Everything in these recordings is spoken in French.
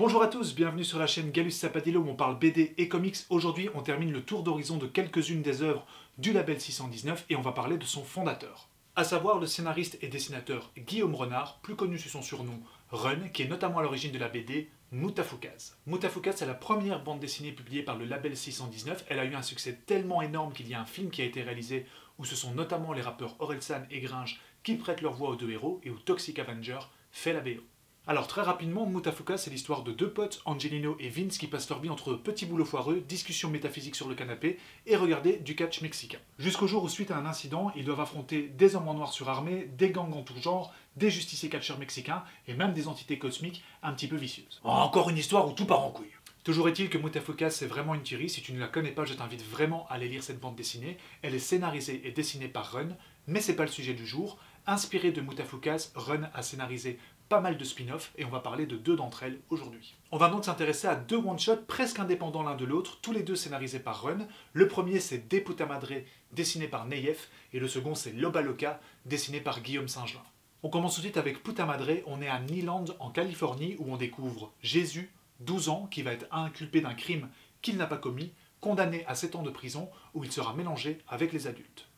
Bonjour à tous, bienvenue sur la chaîne Gallus Sapadillo où on parle BD et comics. Aujourd'hui, on termine le tour d'horizon de quelques-unes des œuvres du label 619 et on va parler de son fondateur. À savoir le scénariste et dessinateur Guillaume Renard, plus connu sous son surnom Run, qui est notamment à l'origine de la BD Moutafoukaz. Moutafoukaz est la première bande dessinée publiée par le label 619. Elle a eu un succès tellement énorme qu'il y a un film qui a été réalisé où ce sont notamment les rappeurs Orelsan et Gringe qui prêtent leur voix aux deux héros et où Toxic Avenger fait la BO. Alors très rapidement, Moutafoukaz, c'est l'histoire de deux potes, Angelino et Vince, qui passent leur vie entre petits boulots foireux, discussions métaphysiques sur le canapé et regarder du catch mexicain. Jusqu'au jour où, suite à un incident, ils doivent affronter des hommes en noir surarmés, des gangs en tout genre, des justiciers catcheurs mexicains et même des entités cosmiques un petit peu vicieuses. Encore une histoire où tout part en couille. Toujours est-il que Moutafoukaz, c'est vraiment une tuerie. Si tu ne la connais pas, je t'invite vraiment à aller lire cette bande dessinée. Elle est scénarisée et dessinée par Run, mais c'est pas le sujet du jour. Inspiré de Moutafoukaz, Run a scénarisé pas mal de spin-offs et on va parler de deux d'entre elles aujourd'hui. On va donc s'intéresser à deux one-shots presque indépendants l'un de l'autre, tous les deux scénarisés par Run. Le premier c'est De Puta Madre, dessiné par Neyef, et le second c'est Loba Loca, dessiné par Guillaume Singelin. On commence tout de suite avec Puta Madre. On est à Neeland en Californie où on découvre Jésus, 12 ans, qui va être inculpé d'un crime qu'il n'a pas commis, condamné à 7 ans de prison où il sera mélangé avec les adultes.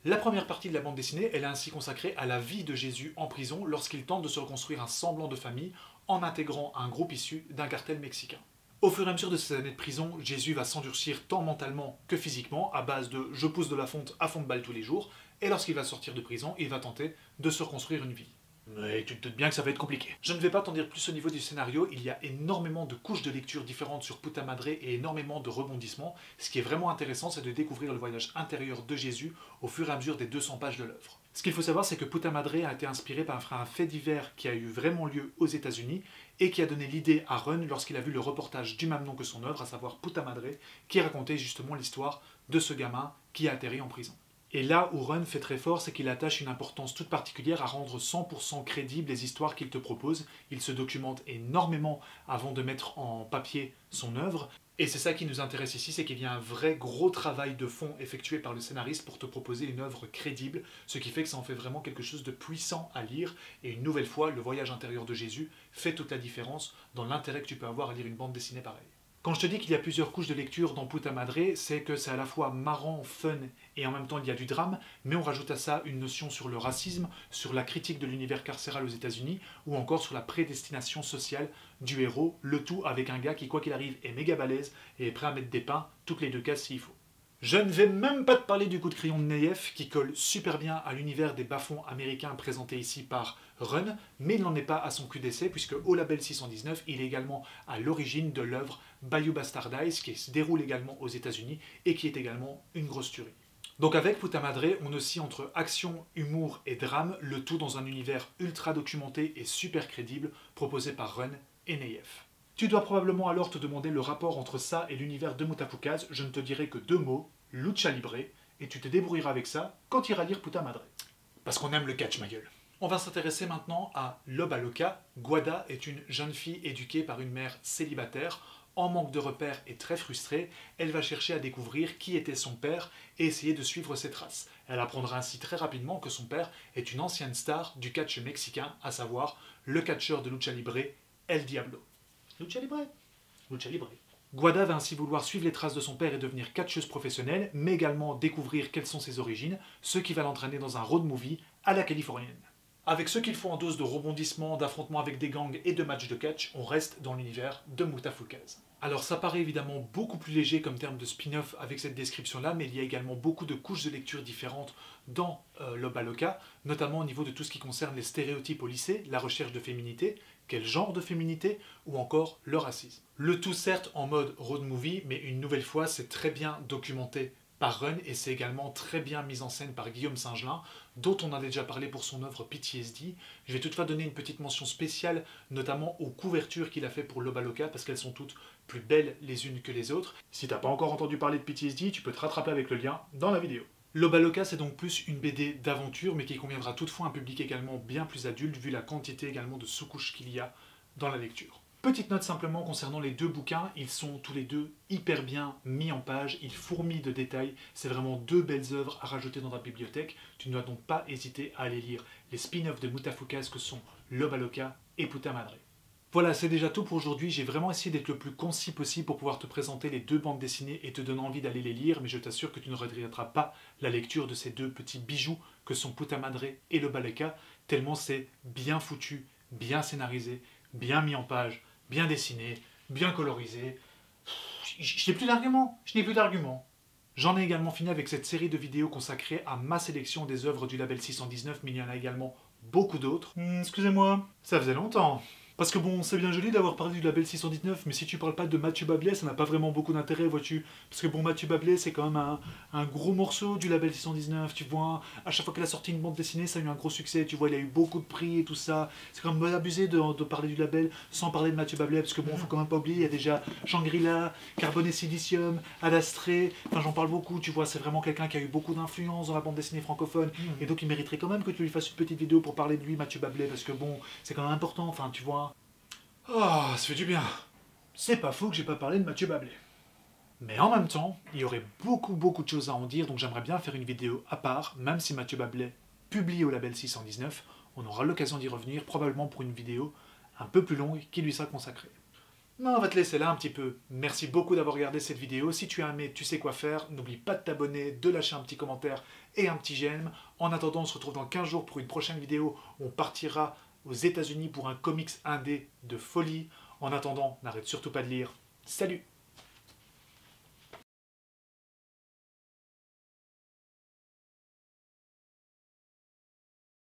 La première partie de la bande dessinée, elle est ainsi consacrée à la vie de Jésus en prison lorsqu'il tente de se reconstruire un semblant de famille en intégrant un groupe issu d'un cartel mexicain. Au fur et à mesure de ces années de prison, Jésus va s'endurcir tant mentalement que physiquement à base de « je pousse de la fonte à fond de balle tous les jours » et lorsqu'il va sortir de prison, il va tenter de se reconstruire une vie. Mais tu te doutes bien que ça va être compliqué. Je ne vais pas t'en dire plus au niveau du scénario, il y a énormément de couches de lecture différentes sur Puta Madre et énormément de rebondissements. Ce qui est vraiment intéressant, c'est de découvrir le voyage intérieur de Jésus au fur et à mesure des 200 pages de l'œuvre. Ce qu'il faut savoir, c'est que Puta Madre a été inspiré par un fait divers qui a eu vraiment lieu aux États-Unis et qui a donné l'idée à Run lorsqu'il a vu le reportage du même nom que son œuvre, à savoir Puta Madre, qui racontait justement l'histoire de ce gamin qui a atterri en prison. Et là où Run fait très fort, c'est qu'il attache une importance toute particulière à rendre 100% crédibles les histoires qu'il te propose. Il se documente énormément avant de mettre en papier son œuvre. Et c'est ça qui nous intéresse ici, c'est qu'il y a un vrai gros travail de fond effectué par le scénariste pour te proposer une œuvre crédible, ce qui fait que ça en fait vraiment quelque chose de puissant à lire. Et une nouvelle fois, le voyage intérieur de Jésus fait toute la différence dans l'intérêt que tu peux avoir à lire une bande dessinée pareille. Quand je te dis qu'il y a plusieurs couches de lecture dans Puta Madre, c'est que c'est à la fois marrant, fun et en même temps il y a du drame, mais on rajoute à ça une notion sur le racisme, sur la critique de l'univers carcéral aux États-Unis ou encore sur la prédestination sociale du héros, le tout avec un gars qui, quoi qu'il arrive, est méga balèze et est prêt à mettre des pains toutes les deux cases s'il faut. Je ne vais même pas te parler du coup de crayon de Neyef qui colle super bien à l'univers des bas-fonds américains présenté ici par Run, mais il n'en est pas à son QDC puisque au label 619, il est également à l'origine de l'œuvre Bayou Bastardize qui se déroule également aux États-Unis et qui est également une grosse tuerie. Donc avec Puta Madre, on oscille entre action, humour et drame, le tout dans un univers ultra documenté et super crédible proposé par Run et Neyef. Tu dois probablement alors te demander le rapport entre ça et l'univers de Moutafoukaz. Je ne te dirai que deux mots, lucha libre, et tu te débrouilleras avec ça quand tu iras lire Puta Madre. Parce qu'on aime le catch, ma gueule. On va s'intéresser maintenant à Loba Loca. Guada est une jeune fille éduquée par une mère célibataire, en manque de repères et très frustrée. Elle va chercher à découvrir qui était son père et essayer de suivre ses traces. Elle apprendra ainsi très rapidement que son père est une ancienne star du catch mexicain, à savoir le catcheur de lucha libre, El Diablo. Lucha libre. Lucha libre. Guada va ainsi vouloir suivre les traces de son père et devenir catcheuse professionnelle, mais également découvrir quelles sont ses origines, ce qui va l'entraîner dans un road movie à la californienne. Avec ce qu'il faut en dose de rebondissements, d'affrontements avec des gangs et de matchs de catch, on reste dans l'univers de Moutafoukaz. Alors ça paraît évidemment beaucoup plus léger comme terme de spin-off avec cette description-là, mais il y a également beaucoup de couches de lecture différentes dans Loba Loca, notamment au niveau de tout ce qui concerne les stéréotypes au lycée, la recherche de féminité, quel genre de féminité, ou encore le racisme. Le tout certes en mode road movie, mais une nouvelle fois c'est très bien documenté par Run et c'est également très bien mis en scène par Guillaume Singelin, dont on a déjà parlé pour son œuvre PTSD. Je vais toutefois donner une petite mention spéciale, notamment aux couvertures qu'il a fait pour Loba Loca, parce qu'elles sont toutes plus belles les unes que les autres. Si t'as pas encore entendu parler de PTSD, tu peux te rattraper avec le lien dans la vidéo. Loba Loca, c'est donc plus une BD d'aventure, mais qui conviendra toutefois à un public également bien plus adulte, vu la quantité également de sous-couches qu'il y a dans la lecture. Petite note simplement concernant les deux bouquins, ils sont tous les deux hyper bien mis en page, ils fourmillent de détails, c'est vraiment deux belles œuvres à rajouter dans ta bibliothèque, tu ne dois donc pas hésiter à aller lire les spin-offs de Moutafoukaz que sont Loba Loca et Puta Madre. Voilà, c'est déjà tout pour aujourd'hui. J'ai vraiment essayé d'être le plus concis possible pour pouvoir te présenter les deux bandes dessinées et te donner envie d'aller les lire, mais je t'assure que tu ne regretteras pas la lecture de ces deux petits bijoux que sont Puta Madre et le Baleka, tellement c'est bien foutu, bien scénarisé, bien mis en page, bien dessiné, bien colorisé. Je n'ai plus d'arguments, J'en ai également fini avec cette série de vidéos consacrée à ma sélection des œuvres du label 619, mais il y en a également beaucoup d'autres. Excusez-moi, ça faisait longtemps. Parce que bon, c'est bien joli d'avoir parlé du label 619, mais si tu parles pas de Mathieu Bablé, ça n'a pas vraiment beaucoup d'intérêt, vois-tu. Parce que bon, Mathieu Bablé, c'est quand même un gros morceau du label 619, tu vois. À chaque fois qu'il a sorti une bande dessinée, ça a eu un gros succès, tu vois, il a eu beaucoup de prix et tout ça. C'est quand même abusé de parler du label sans parler de Mathieu Bablé, parce que bon, faut quand même pas oublier, il y a déjà Shangri-La, Carbone et Silicium, Alastré, enfin j'en parle beaucoup, tu vois, c'est vraiment quelqu'un qui a eu beaucoup d'influence dans la bande dessinée francophone, et donc il mériterait quand même que tu lui fasses une petite vidéo pour parler de lui, Mathieu Bablé, parce que bon, c'est quand même important, enfin tu vois. Ah, ça fait du bien. C'est pas faux que j'ai pas parlé de Mathieu Bablé. Mais en même temps, il y aurait beaucoup de choses à en dire, donc j'aimerais bien faire une vidéo à part, même si Mathieu Bablé publie au label 619, on aura l'occasion d'y revenir, probablement pour une vidéo un peu plus longue qui lui sera consacrée. Mais on va te laisser là un petit peu. Merci beaucoup d'avoir regardé cette vidéo. Si tu as aimé, tu sais quoi faire. N'oublie pas de t'abonner, de lâcher un petit commentaire et un petit j'aime. En attendant, on se retrouve dans 15 jours pour une prochaine vidéo où on partira aux États-Unis pour un comics indé de folie. En attendant, n'arrête surtout pas de lire. Salut!